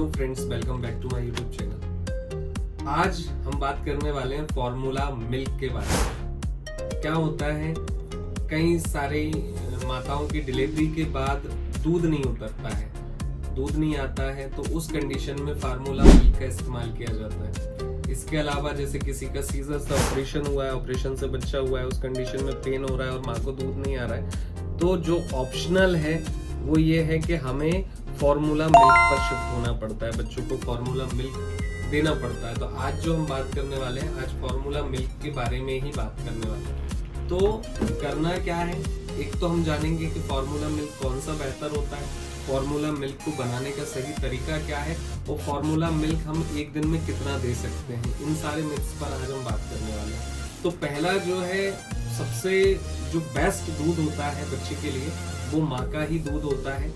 Hello friends, welcome back to my YouTube channel. आज हम बात करने वाले हैं फॉर्मूला मिल्क के बारे में। क्या होता है, कई सारी माताओं की डिलीवरी के बाद दूध नहीं उतरता है, दूध नहीं आता है, तो उस कंडीशन में फार्मूला मिल्क का इस्तेमाल किया जाता है। इसके अलावा जैसे किसी का सीजर से ऑपरेशन हुआ है, ऑपरेशन से बच्चा हुआ है, उस कंडीशन में पेन हो रहा है और माँ को दूध नहीं आ रहा है, तो जो ऑप्शनल है वो ये है कि हमें फॉर्मूला मिल्क पर शिफ्ट होना पड़ता है, बच्चों को फॉर्मूला मिल्क देना पड़ता है। तो आज जो हम बात करने वाले हैं, आज फॉर्मूला मिल्क के बारे में ही बात करने वाले हैं। तो करना क्या है, एक तो हम जानेंगे कि फॉर्मूला मिल्क कौन सा बेहतर होता है, फॉर्मूला मिल्क को बनाने का सही तरीका क्या है, और फॉर्मूला मिल्क हम एक दिन में कितना दे सकते हैं। इन सारे मिल्क्स पर आज हम बात करने वाले हैं। तो पहला जो है, सबसे जो बेस्ट दूध होता है बच्चे के लिए, वो माँ का ही दूध होता है।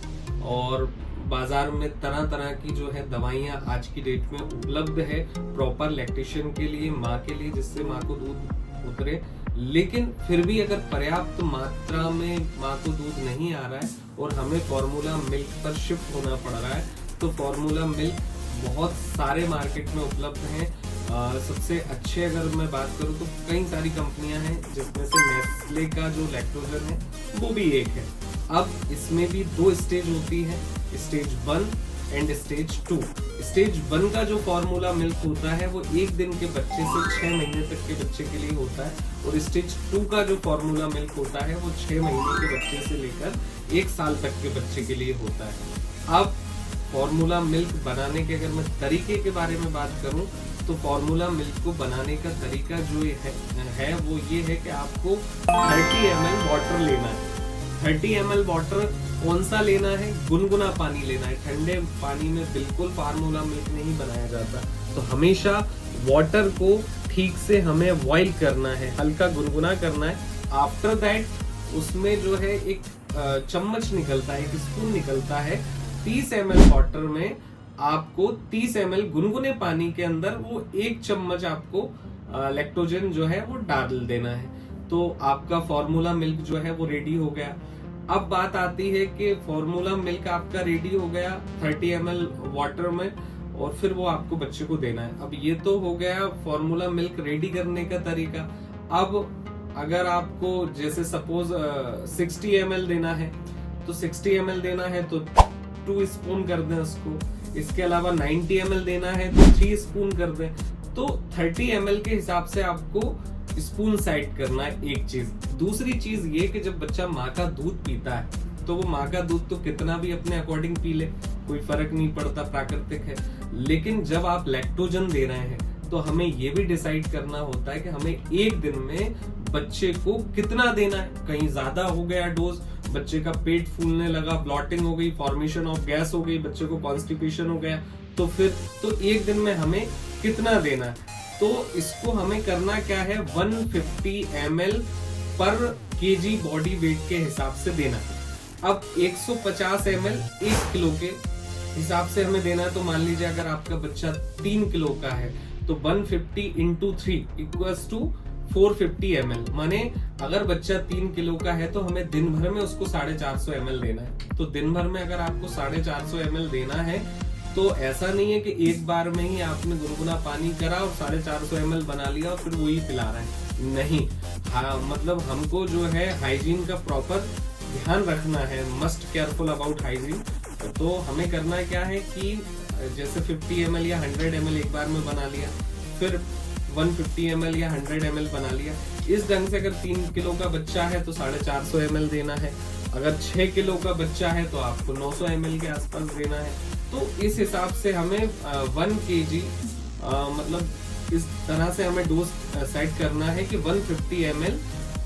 और बाजार में तरह तरह की जो है दवाइयाँ आज की डेट में उपलब्ध है प्रॉपर लैक्टेशन के लिए, माँ के लिए, जिससे माँ को दूध उतरे। लेकिन फिर भी अगर पर्याप्त मात्रा में माँ को दूध नहीं आ रहा है और हमें फॉर्मूला मिल्क पर शिफ्ट होना पड़ रहा है, तो फॉर्मूला मिल्क बहुत सारे मार्केट में उपलब्ध हैं। सबसे अच्छे अगर मैं बात करूँ तो कई सारी कंपनियां हैं, जिसमें से नेस्ले का जो लैक्टोजन है वो भी एक है। अब इसमें भी दो स्टेज होती है, स्टेज 1 एंड स्टेज 2। स्टेज 1 का जो फॉर्मूला मिल्क होता है वो एक दिन के बच्चे से 6 महीने तक के बच्चे के लिए होता है, और स्टेज 2 का जो फॉर्मूला मिल्क होता है वो 6 महीने के बच्चे से लेकर 1 साल तक के बच्चे के लिए होता है। अब फॉर्मूला मिल्क बनाने के अगर मैं तरीके के बारे में बात करूं, तो फॉर्मूला मिल्क को बनाने का तरीका जो है वो ये है कि आपको 30 ml वाटर लेना है। 30 ml वाटर कौन सा लेना है? गुनगुना पानी लेना है। ठंडे पानी में बिल्कुल फार्मूला मिल्क नहीं बनाया जाता। तो हमेशा वाटर को ठीक से हमें बॉईल करना है, हल्का गुनगुना करना है। आफ्टर दैट उसमें जो है एक चम्मच निकलता है, एक स्पून निकलता है। 30 ml वाटर में आपको 30 ml गुनगुने पानी के अंदर वो 1 चम्मच आपको लैक्टोजन जो है वो डाल देना है। तो आपका फॉर्मूला मिल्क जो है वो रेडी हो गया। अब बात आती है कि फॉर्मूला मिल्क आपका रेडी हो गया 30 ml वाटर में, और फिर वो आपको बच्चे को देना है। अब ये तो हो गया फॉर्मूला मिल्क रेडी करने का तरीका। अब अगर आपको जैसे सपोज 60 ml देना है, तो 60 ml देना है तो 2 स्पून कर दें उसको। इसके अलावा 90 ml देना है तो 3 स्पून कर दें। तो 30 ml के हिसाब से आपको स्पून साइड करना है, एक चीज। दूसरी चीज ये कि जब बच्चा माँ का दूध पीता है, तो वो माँ का दूध तो कितना भी अपने अकॉर्डिंग पी ले, कोई फर्क नहीं पड़ता, प्राकृतिक है। लेकिन जब आप लैक्टोजन दे रहे हैं, तो हमें ये भी डिसाइड करना होता है कि हमें एक दिन में बच्चे को कितना देना है। कहीं ज्यादा हो गया डोज, बच्चे का पेट फूलने लगा, ब्लॉटिंग हो गई, फॉर्मेशन ऑफ गैस हो गई, बच्चे को कॉन्स्टिपेशन हो गया, तो फिर तो एक दिन में हमें कितना देना है। तो इसको हमें करना क्या है, 150 ml पर केजी बॉडी वेट के हिसाब से देना है। अब 150 ml 1 किलो के हिसाब से हमें देना है। तो मान लीजिए अगर आपका बच्चा 3 किलो का है, तो 150 into 3 इक्वल्स टू 450 ml। माने अगर बच्चा 3 किलो का है तो हमें दिन भर में उसको 450 ml देना है। तो दिन भर में अगर आपको 450 ml देना है, तो ऐसा नहीं है कि एक बार में ही आपने गुनगुना पानी करा और 450 ml बना लिया और फिर वही पिला रहे हैं, नहीं। हाँ, मतलब हमको जो है हाइजीन का प्रॉपर ध्यान रखना है, मस्ट केयरफुल अबाउट हाइजीन। तो हमें करना क्या है कि जैसे 50 ml या 100 ml एक बार में बना लिया, फिर 150 ml या 100 ml बना लिया। इस ढंग से अगर 3 किलो का बच्चा है तो 450 ml देना है। अगर 6 किलो का बच्चा है तो आपको 900 ml के आसपास देना है। तो इस हिसाब से हमें 1 kg मतलब इस तरह से हमें डोज सेट करना है कि 150 ml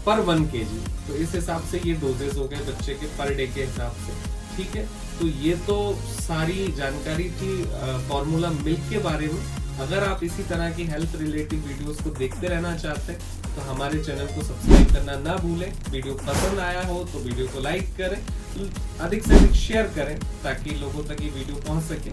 पर 1 kg। तो इस हिसाब से ये डोजेस हो गए बच्चे के पर डे के हिसाब से, ठीक है। तो ये तो सारी जानकारी थी फॉर्मूला मिल्क के बारे में। अगर आप इसी तरह की हेल्थ रिलेटेड वीडियोस को देखते रहना चाहते हैं, तो हमारे चैनल को सब्सक्राइब करना ना भूलें। वीडियो पसंद आया हो तो वीडियो को लाइक करें, अधिक से अधिक शेयर करें, ताकि लोगों तक ये वीडियो पहुंच सके।